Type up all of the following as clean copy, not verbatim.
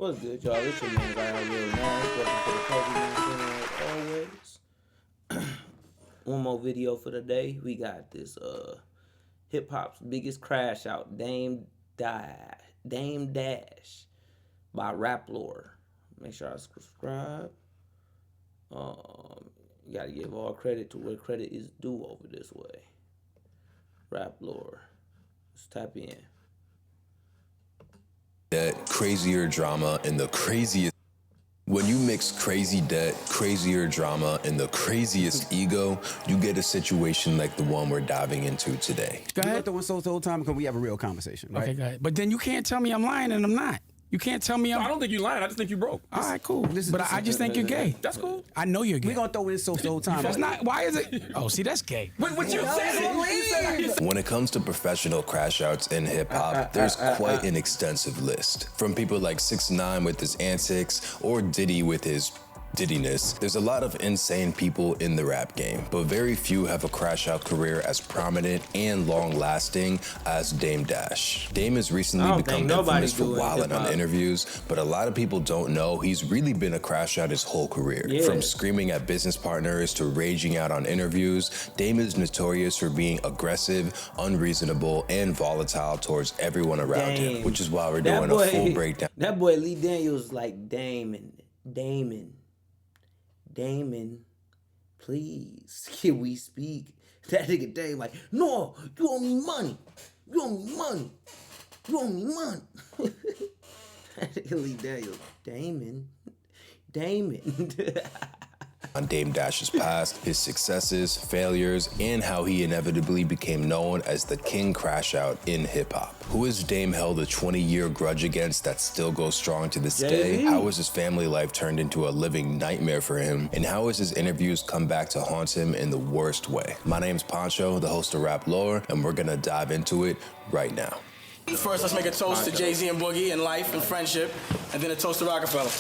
What's good, y'all? It's your man, IRLnash. Welcome to the Kobe Man Center, as always. One more video for the day. We got this hip hop's biggest crash out, Dame Dash by Rap Lore. Make sure I subscribe. You gotta give all credit to where credit is due over this way. Rap Lore. Let's tap in. Debt, crazier drama, and the craziest. When you mix crazy debt, crazier drama, and the craziest ego, you get a situation like the one we're diving into today. Go ahead. Throwing so the whole time because we have a real conversation, right? Okay, go ahead. But then you can't tell me I'm lying and I'm not. You can't tell me I'm... I don't think you lying. I just think you broke. All right, cool. I just think you're gay. That's cool. I know you're gay. We're going to throw in so the whole time. That's not... Why is it... Oh, see, that's gay. What you said? When it comes to professional crash outs in hip hop, there's quite an extensive list. From people like 6ix9ine with his antics or Diddy with his Diddiness. There's a lot of insane people in the rap game, but very few have a crash out career as prominent and long lasting as Dame Dash. Dame has recently become infamous for wilding on interviews, but a lot of people don't know he's really been a crash out his whole career. Yeah. From screaming at business partners to raging out on interviews, Dame is notorious for being aggressive, unreasonable, and volatile towards everyone around him, which is why we're doing a full breakdown. That boy Lee Daniels like Damon, please, can we speak? That nigga Dame like, no, you owe me money. You owe me money. You owe me money. That nigga Lee Daniels, Damon. On Dame Dash's past, his successes, failures, and how he inevitably became known as the king crash out in hip hop. Who has Dame held a 20-year grudge against that still goes strong to this day? How has his family life turned into a living nightmare for him? And how has his interviews come back to haunt him in the worst way? My name's Pancho, the host of Rap Lore, and we're gonna dive into it right now. First, let's make a toast to Jay-Z and Boogie and life and friendship, and then a toast to Roc A Fella.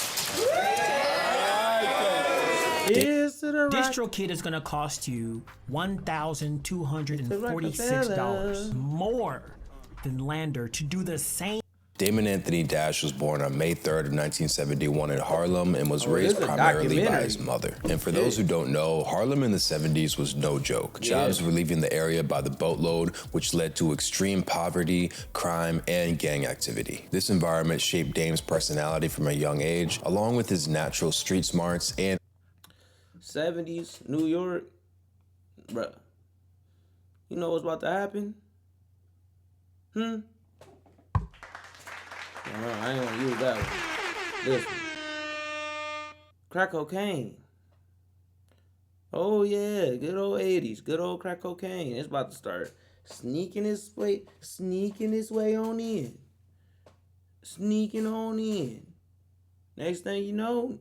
DistroKid is gonna cost you $1,246 more than Lander to do the same. Damon Anthony Dash was born on May 3rd of 1971 in Harlem and was raised primarily by his mother. And for those who don't know, Harlem in the 70s was no joke. Jobs were leaving the area by the boatload, which led to extreme poverty, crime, and gang activity. This environment shaped Dame's personality from a young age, along with his natural street smarts and 70s, New York, bruh. You know what's about to happen? I ain't gonna use that one. Listen. Crack cocaine. Oh yeah, good old 80s, good old crack cocaine. It's about to start sneaking its way on in. Sneaking on in. Next thing you know,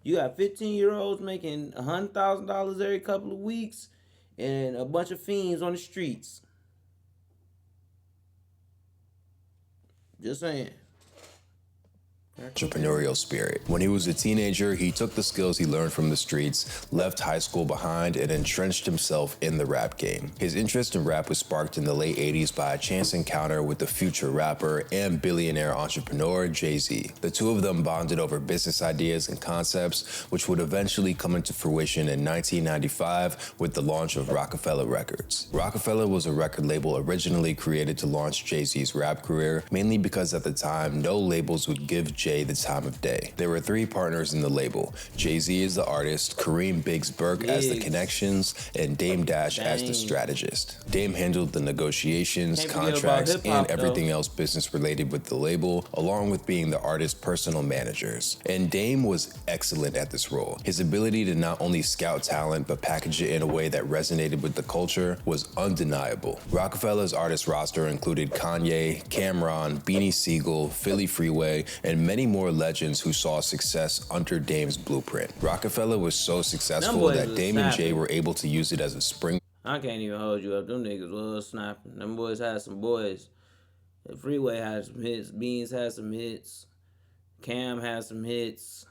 you got 15-year-olds making $100,000 every couple of weeks and a bunch of fiends on the streets. Just saying. Entrepreneurial spirit. When he was a teenager, he took the skills he learned from the streets, left high school behind, and entrenched himself in the rap game. His interest in rap was sparked in the late 80s by a chance encounter with the future rapper and billionaire entrepreneur Jay-Z. The two of them bonded over business ideas and concepts, which would eventually come into fruition in 1995 with the launch of Roc A Fella Records. Roc A Fella was a record label originally created to launch Jay-Z's rap career, mainly because at the time, no labels would give Jay the time of day. There were three partners in the label. Jay-Z as the artist, Kareem Biggs Burke as the connections, and Dame Dash as the strategist. Dame handled the negotiations, contracts, and everything else business related with the label, along with being the artist's personal managers. And Dame was excellent at this role. His ability to not only scout talent, but package it in a way that resonated with the culture was undeniable. Roc A Fella's artist roster included Kanye, Cameron, Beanie Siegel, Philly Freeway, and many more legends who saw success under Dame's blueprint. Roc A Fella was so successful that Dame and Jay were able to use it as a spring. I can't even hold you up. Them niggas was snapping. Them boys had some boys. The Freeway had some hits. Beans had some hits. Cam had some hits.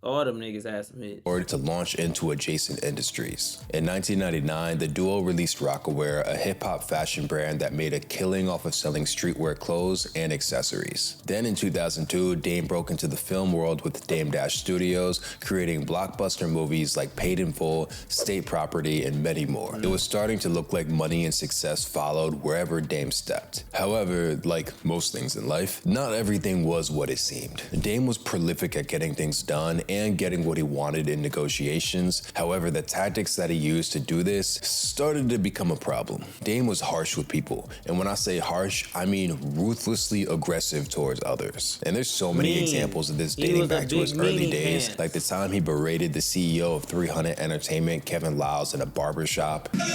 All them niggas had some hits. Or to launch into adjacent industries. In 1999, the duo released Roc A, a hip-hop fashion brand that made a killing off of selling streetwear clothes and accessories. Then in 2002, Dame broke into the film world with Dame Dash Studios, creating blockbuster movies like Paid in Full, State Property, and many more. It was starting to look like money and success followed wherever Dame stepped. However, like most things in life, not everything was what it seemed. Dame was prolific at getting things done and getting what he wanted in negotiations. However, the tactics that he used to do this started to become a problem. Dame was harsh with people, and when I say harsh, I mean ruthlessly aggressive towards others. And there's so many examples of this dating back to his early days, like the time he berated the CEO of 300 Entertainment, Kevin Lyles, in a barbershop. Y'all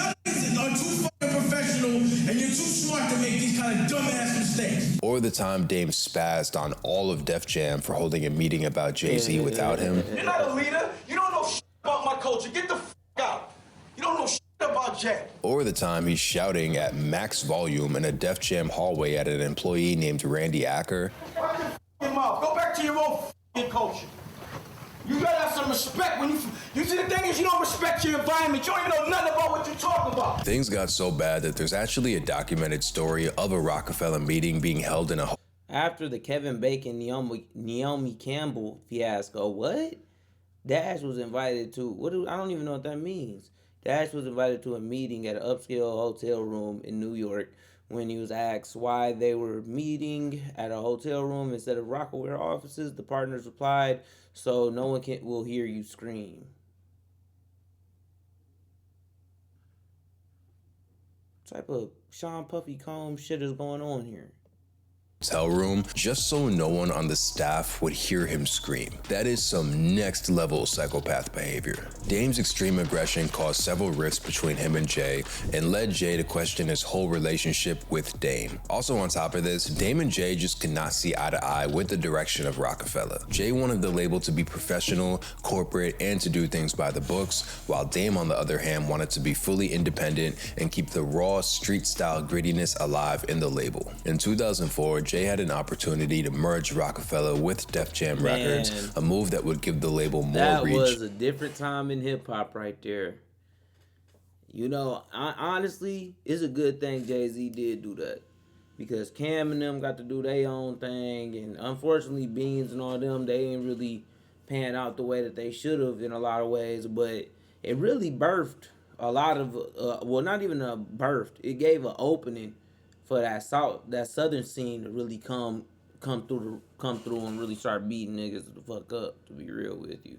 are too fucking professional and you're too smart to make these kind of dumbass mistakes. Or the time Dame spazzed on all of Def Jam for holding a meeting about Jay-Z without him. You're not a leader. You don't know shit about my culture. Get the fuck out. You don't know shit about Jay. Or the time he's shouting at max volume in a Def Jam hallway at an employee named Randy Acker. Watch your fucking mouth. Go back to your own fucking culture. You gotta have some respect when you see, the thing is, you don't respect your environment. You don't even know nothing about what you're talking about. Things got so bad that there's actually a documented story of a Roc A Fella meeting being held in a After the Kevin Bacon, Naomi Campbell fiasco, what? Dash was invited to, I don't even know what that means. Dash was invited to a meeting at an upscale hotel room in New York. When he was asked why they were meeting at a hotel room instead of Roc A offices, the partners replied, "So no one will hear you scream." What type of Sean Puffy Combs shit is going on here? hotel room just so no one on the staff would hear him scream. That is some next level psychopath behavior. Dame's extreme aggression caused several rifts between him and Jay and led Jay to question his whole relationship with Dame. Also on top of this, Dame and Jay just could not see eye to eye with the direction of Roc A Fella. Jay wanted the label to be professional, corporate, and to do things by the books, while Dame on the other hand wanted to be fully independent and keep the raw street-style grittiness alive in the label. In 2004, Jay had an opportunity to merge Roc A Fella with Def Jam Records, a move that would give the label more reach. That was a different time in hip-hop right there. You know, honestly, it's a good thing Jay-Z did do that. Because Cam and them got to do their own thing, and unfortunately Beans and all them, they didn't really pan out the way that they should have in a lot of ways, but it really birthed a lot of, well, not even a birthed, it gave an opening for that southern scene to really come through and really start beating niggas the fuck up, to be real with you.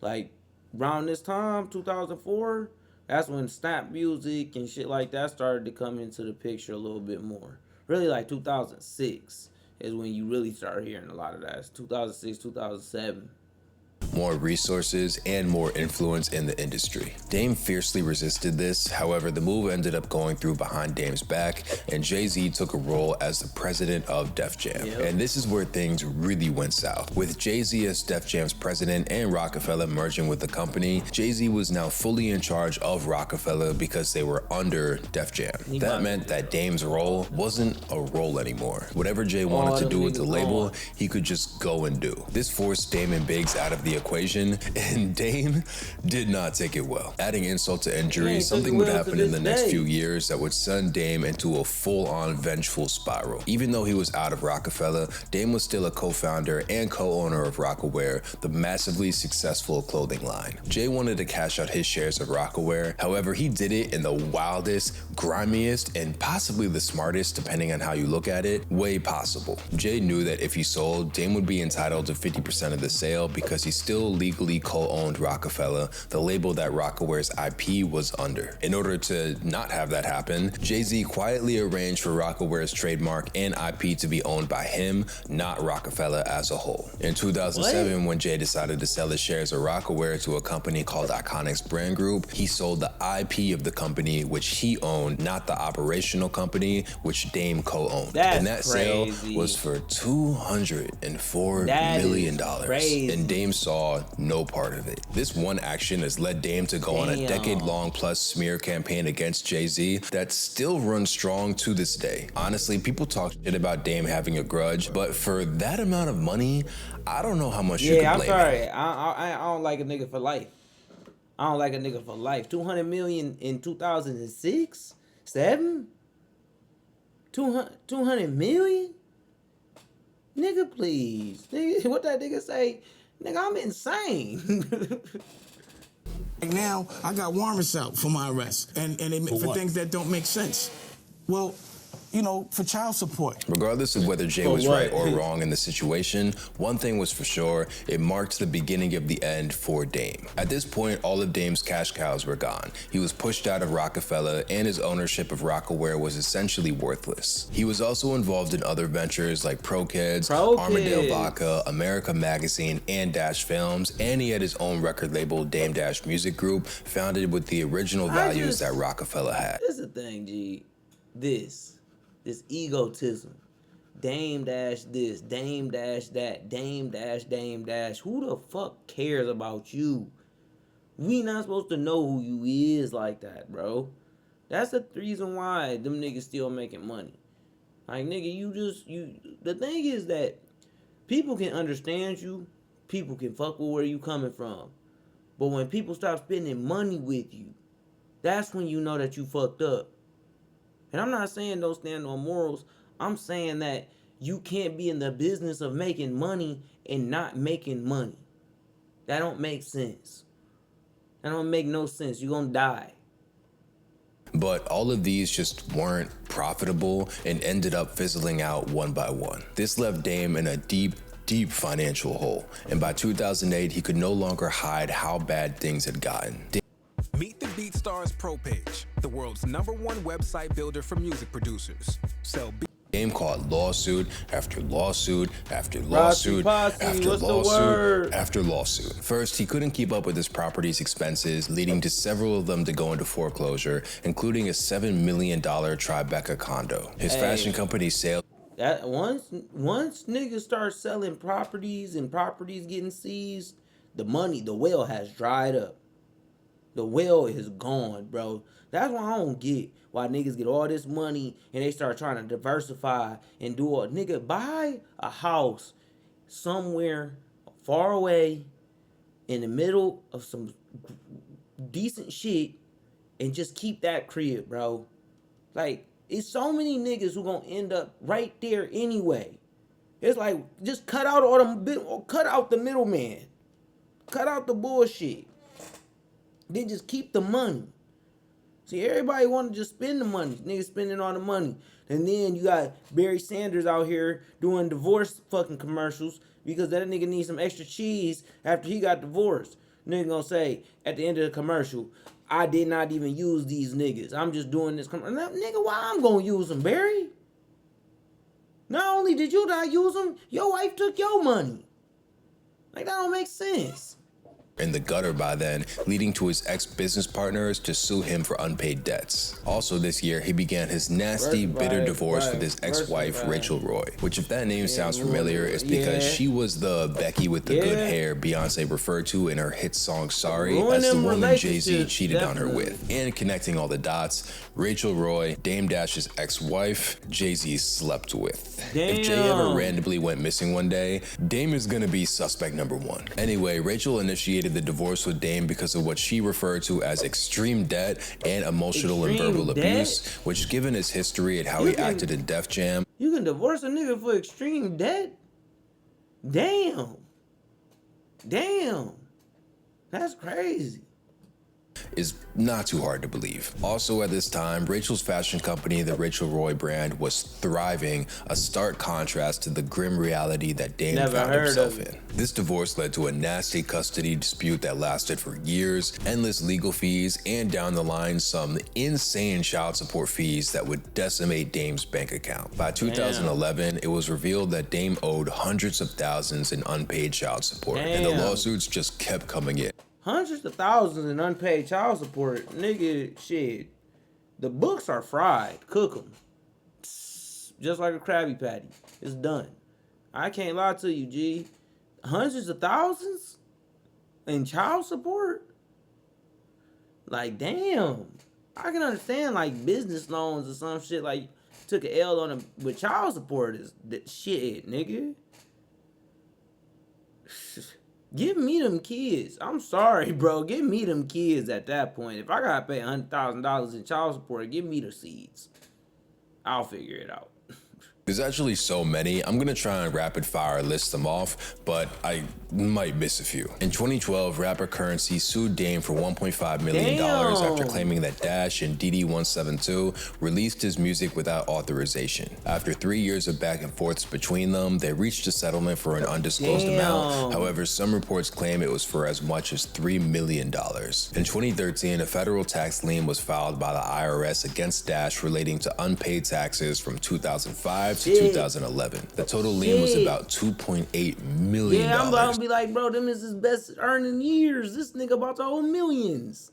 Like, around this time, 2004, that's when snap music and shit like that started to come into the picture a little bit more. Really, like 2006 is when you really start hearing a lot of that. It's 2006, 2007. More resources and more influence in the industry. Dame fiercely resisted this. However, the move ended up going through behind Dame's back, and Jay-Z took a role as the president of Def Jam. Yep. And this is where things really went south. With Jay-Z as Def Jam's president and Roc A Fella merging with the company, Jay-Z was now fully in charge of Roc A Fella because they were under Def Jam. That meant that Dame's role wasn't a role anymore. Whatever Jay wanted to do with the label, he could just go and do. This forced Dame and Biggs out of the equation, and Dame did not take it well. Adding insult to injury, something would happen in the next few years that would send Dame into a full-on vengeful spiral. Even though he was out of Roc A Fella, Dame was still a co-founder and co-owner of Roc A, the massively successful clothing line. Jay wanted to cash out his shares of Roc A, however, he did it in the wildest, grimiest, and possibly the smartest, depending on how you look at it, way possible. Jay knew that if he sold, Dame would be entitled to 50% of the sale because he still legally co-owned Roc A Fella, the label that Roc A's IP was under. In order to not have that happen, Jay-Z quietly arranged for Roc A's trademark and IP to be owned by him, not Roc A Fella as a whole. In 2007, when Jay decided to sell his shares of Roc A to a company called Iconics Brand Group, he sold the IP of the company, which he owned, not the operational company, which Dame co-owned. And that sale was for $204 million. And Dame saw saw no part of it. This one action has led Dame to go on a decade-long plus smear campaign against Jay-Z that still runs strong to this day. Honestly, people talk shit about Dame having a grudge, but for that amount of money, I don't know how much you can blame him. I don't like a nigga for life. I don't like a nigga for life. 200 million in 2006? 7? 200 million? Nigga, please. Nigga, what that nigga say? Nigga, I'm insane. Like now, I got warrants out for my arrest, and for things that don't make sense. Well, you know, for child support. Regardless of whether Jay was right or wrong in the situation, one thing was for sure, it marked the beginning of the end for Dame. At this point, all of Dame's cash cows were gone. He was pushed out of Roc A Fella, and his ownership of Rockaware was essentially worthless. He was also involved in other ventures like Pro Kids, Armadale Vodka, America Magazine, and Dash Films, and he had his own record label, Dame Dash Music Group, founded with the original values that Roc A Fella had. This is the thing, G. This egotism. Dame Dash this, Dame Dash that, Dame Dash, Dame Dash. Who the fuck cares about you? We not supposed to know who you is like that, bro. That's the reason why them niggas still making money. Like, nigga, the thing is that people can understand you, people can fuck with where you coming from. But when people start spending money with you, that's when you know that you fucked up. And I'm not saying don't stand on morals. I'm saying that you can't be in the business of making money and not making money. That don't make sense. That don't make no sense. You're gonna die. But all of these just weren't profitable and ended up fizzling out one by one. This left Dame in a deep financial hole. And by 2008, he could no longer hide how bad things had gotten. Meet the BeatStars Pro page, the world's #1 website builder for music producers. Sell Dame caught lawsuit after lawsuit after lawsuit after what's lawsuit after lawsuit. First, he couldn't keep up with his property's expenses, leading to several of them to go into foreclosure, including a $7 million Tribeca condo. His fashion company's sales. That once niggas start selling properties and properties getting seized, the well has dried up. The well is gone, bro. That's why I don't get why niggas get all this money and they start trying to diversify and do a nigga buy a house somewhere far away in the middle of some decent shit and just keep that crib, bro. Like, it's so many niggas who gonna end up right there anyway. It's like, just cut out the middleman. Cut out the bullshit. Then just keep the money. See, everybody want to just spend the money. Niggas spending all the money. And then you got Barry Sanders out here doing divorce fucking commercials because that nigga needs some extra cheese after he got divorced. Nigga gonna say at the end of the commercial, I did not even use these niggas. I'm just doing this commercial. Nigga, why I'm gonna use them, Barry? Not only did you not use them, your wife took your money. Like, that don't make sense. In the gutter by then, leading to his ex-business partners to sue him for unpaid debts. Also this year, he began his nasty, bitter divorce with his ex-wife, Rachel Roy, which, if that name sounds familiar, is because she was the Becky with the good hair Beyonce referred to in her hit song Sorry as the woman Jay-Z cheated on her with. And connecting all the dots, Rachel Roy, Dame Dash's ex-wife, Jay-Z slept with. If Jay ever randomly went missing one day, Dame is gonna be suspect #1. Anyway, Rachel initiated the divorce with Dame because of what she referred to as extreme debt and emotional and verbal abuse, which, given his history and how he acted in Def Jam. You can divorce a nigga for extreme debt? Damn. That's crazy. Is not too hard to believe. Also at this time, Rachel's fashion company, the Rachel Roy brand, was thriving, a stark contrast to the grim reality that Dame found himself in. This divorce led to a nasty custody dispute that lasted for years, endless legal fees, and down the line, some insane child support fees that would decimate Dame's bank account. By 2011, it was revealed that Dame owed hundreds of thousands in unpaid child support, and the lawsuits just kept coming in. Hundreds of thousands in unpaid child support. Nigga, shit. The books are fried. Cook them. Just like a Krabby Patty. It's done. I can't lie to you, G. Hundreds of thousands? And child support? Like, damn. I can understand, like, business loans or some shit, like, took an L on them, but child support is the shit, nigga. Give me them kids. I'm sorry, bro. Give me them kids at that point. If I gotta pay $100,000 in child support, give me the seeds. I'll figure it out. There's actually so many, I'm gonna try and rapid fire list them off, but I might miss a few. In 2012, rapper Currency sued Dame for $1.5 million after claiming that Dash and DD172 released his music without authorization. After 3 years of back and forths between them, they reached a settlement for an undisclosed amount. However, some reports claim it was for as much as $3 million. In 2013, a federal tax lien was filed by the IRS against Dash relating to unpaid taxes from 2005 to 2011. The total lien was about $2.8 million. Yeah, I'm about to be like, bro, them is his best earning years. This nigga about to owe millions.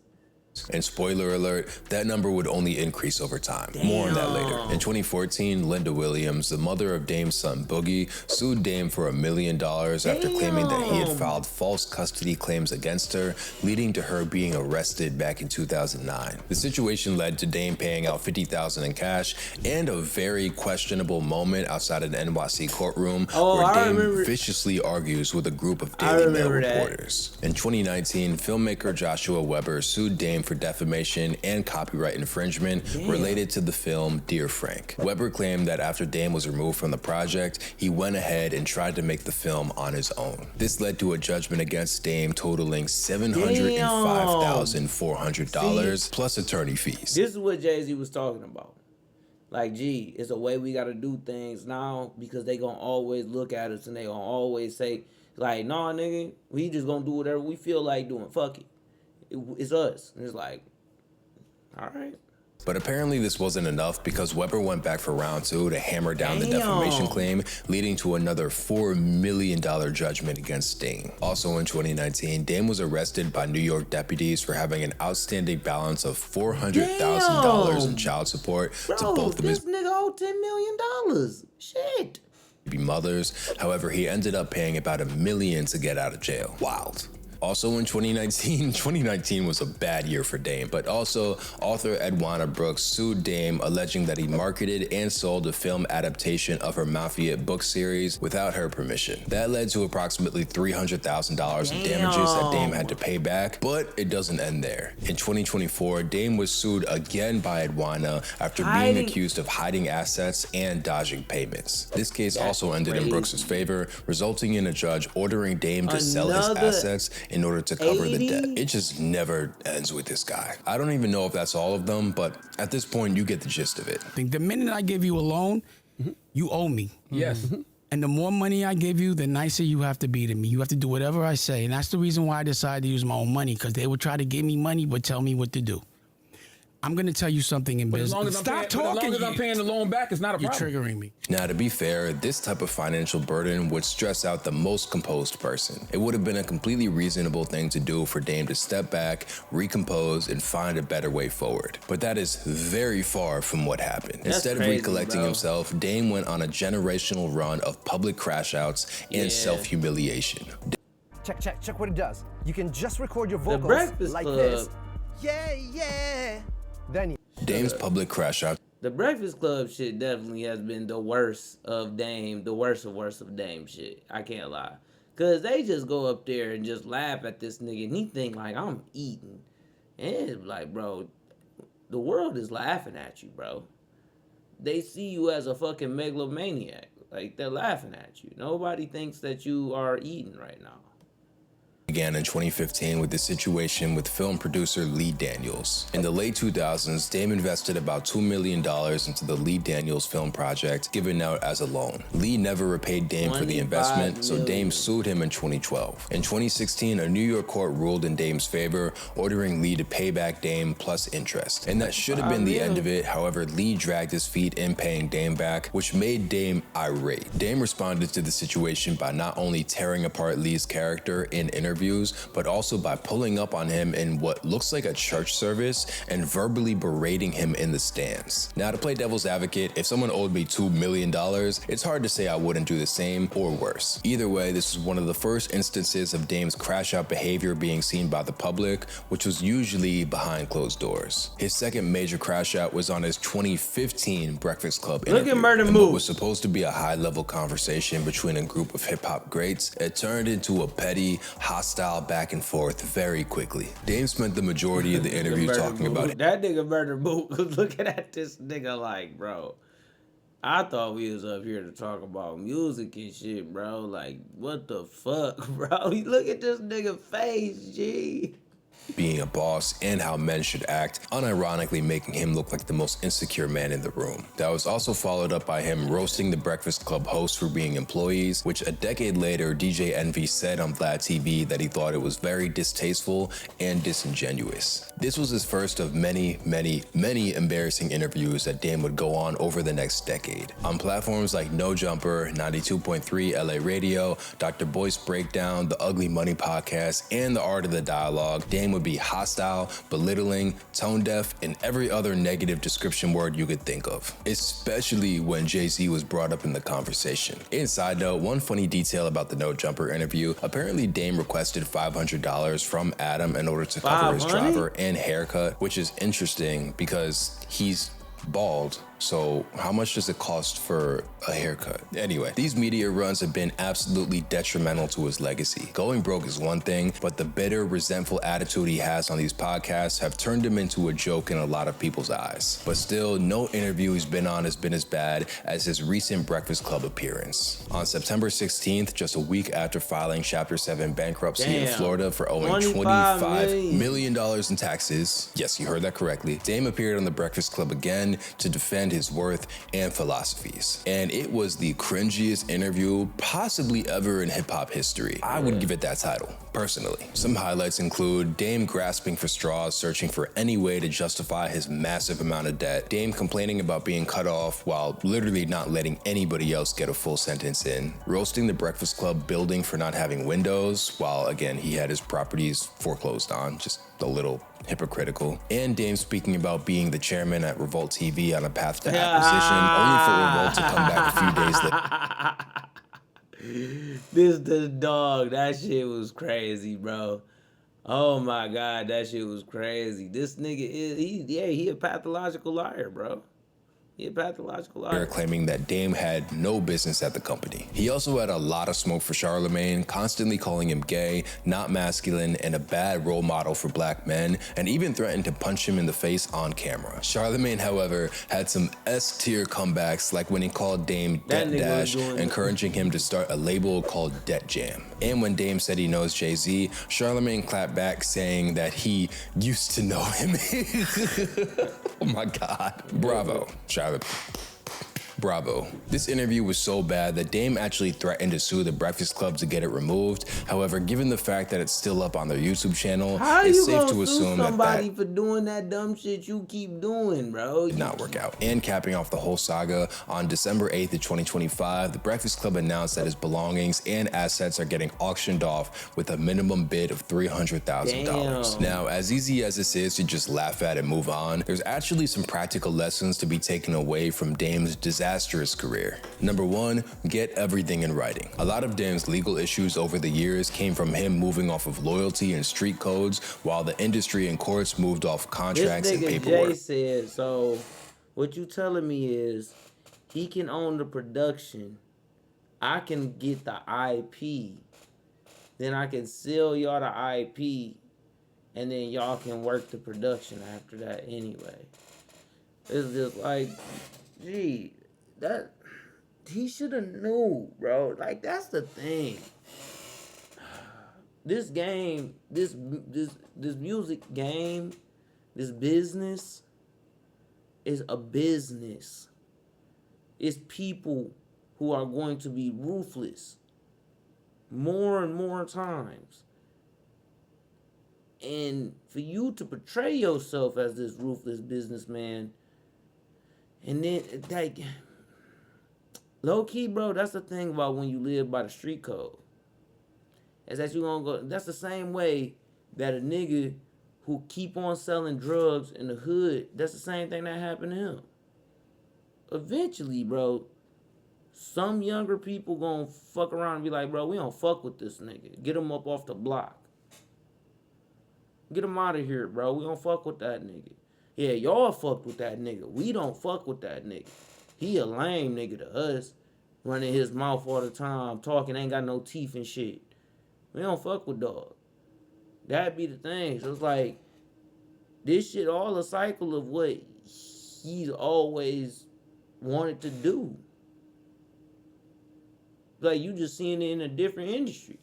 And spoiler alert, that number would only increase over time. Damn. More on that later. In 2014, Linda Williams, the mother of Dame's son Boogie, sued Dame for $1 million after claiming that he had filed false custody claims against her, leading to her being arrested back in 2009. The situation led to Dame paying out $50,000 in cash and a very questionable moment outside an NYC courtroom where Dame viciously argues with a group of Daily Mail reporters. In 2019, filmmaker Joshua Weber sued Dame for defamation and copyright infringement related to the film Dear Frank. Weber claimed that after Dame was removed from the project, he went ahead and tried to make the film on his own. This led to a judgment against Dame totaling $705,400 plus attorney fees. This is what Jay-Z was talking about. Like, gee, it's a way we gotta do things now because they gonna always look at us and they gonna always say, like, nah, nigga, we just gonna do whatever we feel like doing. Fuck it. It's us. And it's like, all right. But apparently this wasn't enough because Weber went back for round 2 to hammer down the defamation claim, leading to another $4 million judgment against Dame. Also in 2019, Dame was arrested by New York deputies for having an outstanding balance of $400,000 in child support to both of his nigga owed $10 million. Shit. Mothers. However, he ended up paying about $1 million to get out of jail. Wild. Also in 2019 was a bad year for Dame, but also author Edwana Brooks sued Dame alleging that he marketed and sold a film adaptation of her Mafia book series without her permission. That led to approximately $300,000 in damages that Dame had to pay back, but it doesn't end there. In 2024, Dame was sued again by Edwana after being accused of hiding assets and dodging payments. This case also ended in Brooks' favor, resulting in a judge ordering Dame to sell his assets in order to cover the debt. It just never ends with this guy. I don't even know if that's all of them, but at this point, you get the gist of it. I think the minute I give you a loan, you owe me. Yes. And the more money I give you, the nicer you have to be to me. You have to do whatever I say. And that's the reason why I decided to use my own money, because they would try to give me money but tell me what to do. I'm going to tell you something in business. As long as I'm paying the loan back, it's not a problem. You're triggering me. Now, to be fair, this type of financial burden would stress out the most composed person. It would have been a completely reasonable thing to do for Dame to step back, recompose, and find a better way forward. But that is very far from what happened. Instead of recollecting himself, Dame went on a generational run of public crash outs and self-humiliation. Check what it does. You can just record your vocals like this. Yeah. Then Dame's public crash out. The Breakfast Club shit definitely has been the worst of Dame, the worst of Dame shit. I can't lie. Cause they just go up there and just laugh at this nigga and he think like I'm eating. And it's like, bro, the world is laughing at you, bro. They see you as a fucking megalomaniac. Like, they're laughing at you. Nobody thinks that you are eating right now. Began in 2015 with the situation with film producer Lee Daniels. In the late 2000s, Dame invested about $2 million into the Lee Daniels film project, given out as a loan. Lee never repaid Dame for the investment, so Dame sued him in 2012. In 2016, a New York court ruled in Dame's favor, ordering Lee to pay back Dame plus interest. And that should have been the end of it. However, Lee dragged his feet in paying Dame back, which made Dame irate. Dame responded to the situation by not only tearing apart Lee's character in interviews, interviews, but also by pulling up on him in what looks like a church service and verbally berating him in the stands. Now, to play devil's advocate, if someone owed me $2 million, it's hard to say I wouldn't do the same or worse. Either way, this is one of the first instances of Dame's crash-out behavior being seen by the public, which was usually behind closed doors. His second major crash-out was on his 2015 Breakfast Club interview. Look at Murder and Moose. what was supposed to be a high-level conversation between a group of hip-hop greats, it turned into a petty, hostile back and forth very quickly. Dame spent the majority of the interview talking about it. That nigga Murder Moose was looking at this nigga like, bro, I thought we was up here to talk about music and shit, bro. Like, what the fuck, bro? You look at this nigga face, G. Being a boss and how men should act, unironically making him look like the most insecure man in the room. That was also followed up by him roasting the Breakfast Club hosts for being employees, which a decade later, DJ Envy said on Vlad TV that he thought it was very distasteful and disingenuous. This was his first of many, many, many embarrassing interviews that Dame would go on over the next decade. On platforms like No Jumper, 92.3 LA Radio, Dr. Boyce Breakdown, The Ugly Money Podcast, and The Art of the Dialogue, Dame would be hostile, belittling, tone-deaf, and every other negative description word you could think of, especially when Jay-Z was brought up in the conversation. Inside note, one funny detail about the No Jumper interview, apparently Dame requested $500 from Adam in order to cover his driver and haircut, which is interesting because he's bald. So how much does it cost for a haircut? Anyway, these media runs have been absolutely detrimental to his legacy. Going broke is one thing, but the bitter, resentful attitude he has on these podcasts have turned him into a joke in a lot of people's eyes. But still, no interview he's been on has been as bad as his recent Breakfast Club appearance. On September 16th, just a week after filing Chapter 7 bankruptcy in Florida for owing $25 million in taxes, yes, you heard that correctly, Dame appeared on the Breakfast Club again to defend his worth and philosophies. And it was the cringiest interview possibly ever in hip-hop history. I would give it that title, personally. Some highlights include Dame grasping for straws, searching for any way to justify his massive amount of debt, Dame complaining about being cut off while literally not letting anybody else get a full sentence in, roasting the Breakfast Club building for not having windows, while again, he had his properties foreclosed on, just a little hypocritical, and Dame speaking about being the chairman at Revolt TV on a path to acquisition, only for Revolt to come back a few days later. This the dog. That shit was crazy, bro. Oh my God, that shit was crazy. This nigga he a pathological liar, bro. He a pathological liar. Claiming that Dame had no business at the company. He also had a lot of smoke for Charlemagne, constantly calling him gay, not masculine, and a bad role model for black men, and even threatened to punch him in the face on camera. Charlemagne, however, had some S-tier comebacks, like when he called Dame Debt Dash, encouraging him to start a label called Debt Jam. And when Dame said he knows Jay-Z, Charlemagne clapped back saying that he used to know him. Oh my God. Bravo, Charlemagne. Bravo. This interview was so bad that Dame actually threatened to sue the Breakfast Club to get it removed. However, given the fact that it's still up on their YouTube channel, it's safe to assume that somebody for doing that dumb shit you keep doing, bro? Did not work out. And capping off the whole saga, on December 8th of 2025, the Breakfast Club announced that his belongings and assets are getting auctioned off with a minimum bid of $300,000. Now, as easy as this is to just laugh at and move on, there's actually some practical lessons to be taken away from Dame's disastrous career. Number one, get everything in writing. A lot of Dame's legal issues over the years came from him moving off of loyalty and street codes, while the industry and courts moved off contracts and paperwork. Jay said, so what you telling me is he can own the production, I can get the IP, then I can sell y'all the IP, and then y'all can work the production after that anyway. It's just like, gee, that he should have knew, bro. Like, that's the thing. This game, this music game, this business is a business. It's people who are going to be ruthless more and more times. And for you to portray yourself as this ruthless businessman, and then, like, low key, bro, that's the thing about when you live by the street code. is that you gonna go. That's the same way that a nigga who keep on selling drugs in the hood, that's the same thing that happened to him. Eventually, bro, some younger people gonna fuck around and be like, bro, we don't fuck with this nigga. Get him up off the block. Get him out of here, bro. We don't fuck with that nigga. Yeah, y'all fucked with that nigga. We don't fuck with that nigga. He a lame nigga to us. Running his mouth all the time, talking, ain't got no teeth and shit. We don't fuck with dog. That be the thing. So it's like, this shit all a cycle of what he's always wanted to do. Like, you just seeing it in a different industry.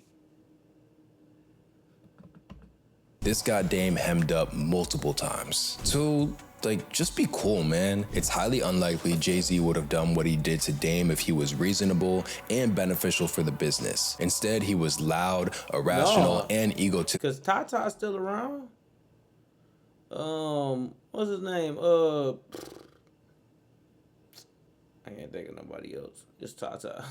This got Dame hemmed up multiple times. So, like, just be cool, man. It's highly unlikely Jay-Z would have done what he did to Dame if he was reasonable and beneficial for the business. Instead, he was loud, irrational, and egotistical. Cause Tata's still around. What's his name? I can't think of nobody else. Just Tata.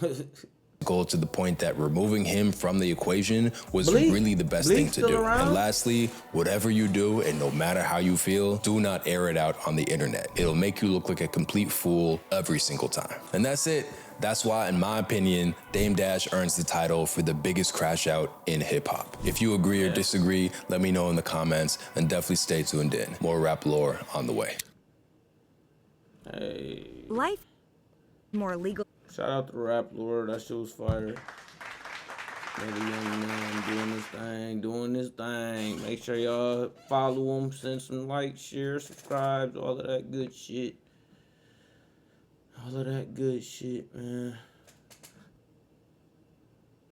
To the point that removing him from the equation was really the best thing to do. Around? And lastly, whatever you do, and no matter how you feel, do not air it out on the internet. It'll make you look like a complete fool every single time. And that's it. That's why, in my opinion, Dame Dash earns the title for the biggest crash out in hip-hop. If you agree or disagree, let me know in the comments, and definitely stay tuned in. More rap lore on the way. Hey. Life more legal. Shout out to Rap Lord, that shit was fire. Another young man doing this thing. Make sure y'all follow him, send some likes, share, subscribe, all of that good shit. All of that good shit, man.